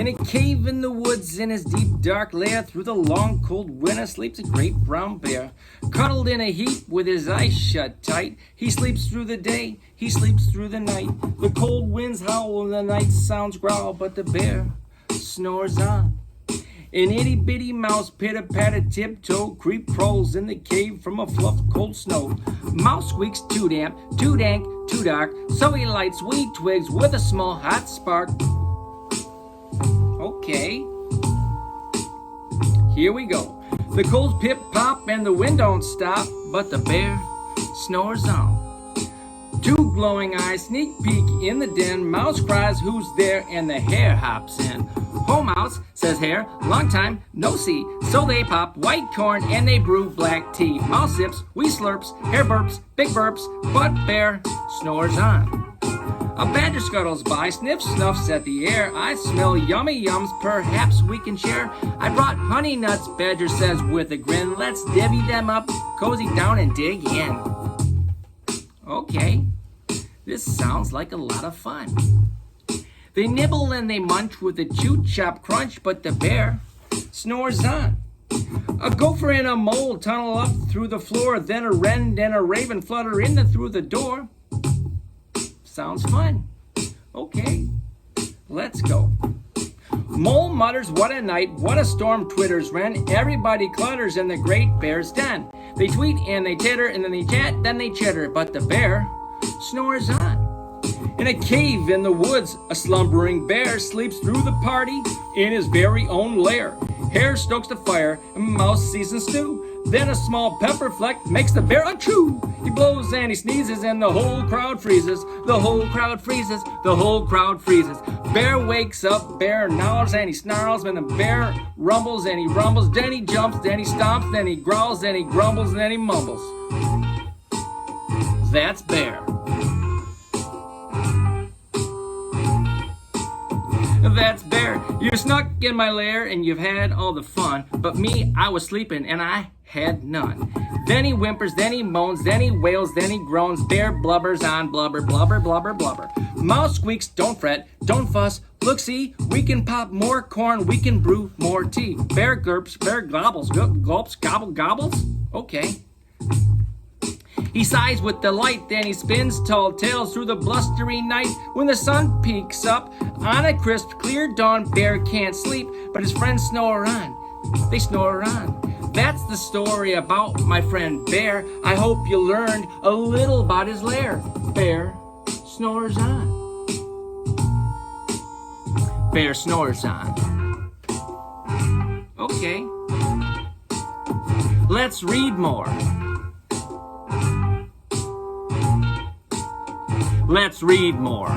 In a cave in the woods, in his deep dark lair, through the long cold winter sleeps a great brown bear. Cuddled in a heap with his eyes shut tight, he sleeps through the day, he sleeps through the night. The cold winds howl and the night sounds growl, but the bear snores on. An itty bitty mouse pitter-patter tiptoe creep crawls in the cave from a fluff of cold snow. Mouse squeaks too damp, too dank, too dark, so he lights wee twigs with a small hot spark. Okay, here we go. The cold pip pop and the wind don't stop, but the bear snores on. Two glowing eyes sneak peek in the den. Mouse cries, "Who's there?" and the hare hops in. "Ho, Mouse," says Hare, "long time no see." So they pop white corn and they brew black tea. Mouse sips, wee slurps, Hare burps, big burps, but bear snores on. A badger scuttles by, sniffs, snuffs at the air. "I smell yummy yums, perhaps we can share." "I brought honey nuts," Badger says with a grin. "Let's divvy them up, cozy down and dig in." Okay, this sounds like a lot of fun. They nibble and they munch with a chew chop crunch, but the bear snores on. A gopher and a mole tunnel up through the floor, then a wren and a raven flutter in through the door. Sounds fun. Okay, let's go. Mole mutters, "What a night, what a storm," twitters wren. Everybody clutters in the great bear's den. They tweet and they titter and then they chat, then they chitter, but the bear snores on. In a cave in the woods, a slumbering bear sleeps through the party in his very own lair. Hare stokes the fire, and Mouse seasons stew. Then a small pepper fleck makes the bear achoo. He blows and he sneezes and the whole crowd freezes. The whole crowd freezes, the whole crowd freezes. Bear wakes up, bear gnarls and he snarls. When the bear rumbles and he rumbles, then he jumps, then he stomps, then he growls, then he grumbles, then he mumbles. That's bear. That's bear. You're snuck in my lair and you've had all the fun, but me, I was sleeping and I had none. Then he whimpers, then he moans, then he wails, then he groans. Bear blubbers on, blubber, blubber, blubber, blubber. Mouse squeaks, "Don't fret, don't fuss, look, see, we can pop more corn, we can brew more tea." Bear gulps, bear gobbles, gulps, gobble, gobbles. Okay. He sighs with delight, then he spins tall tales through the blustery night. When the sun peeks up on a crisp, clear dawn, Bear can't sleep, but his friends snore on. They snore on. That's the story about my friend Bear. I hope you learned a little about his lair. Bear snores on. Bear snores on. Okay. Let's read more. Let's read more.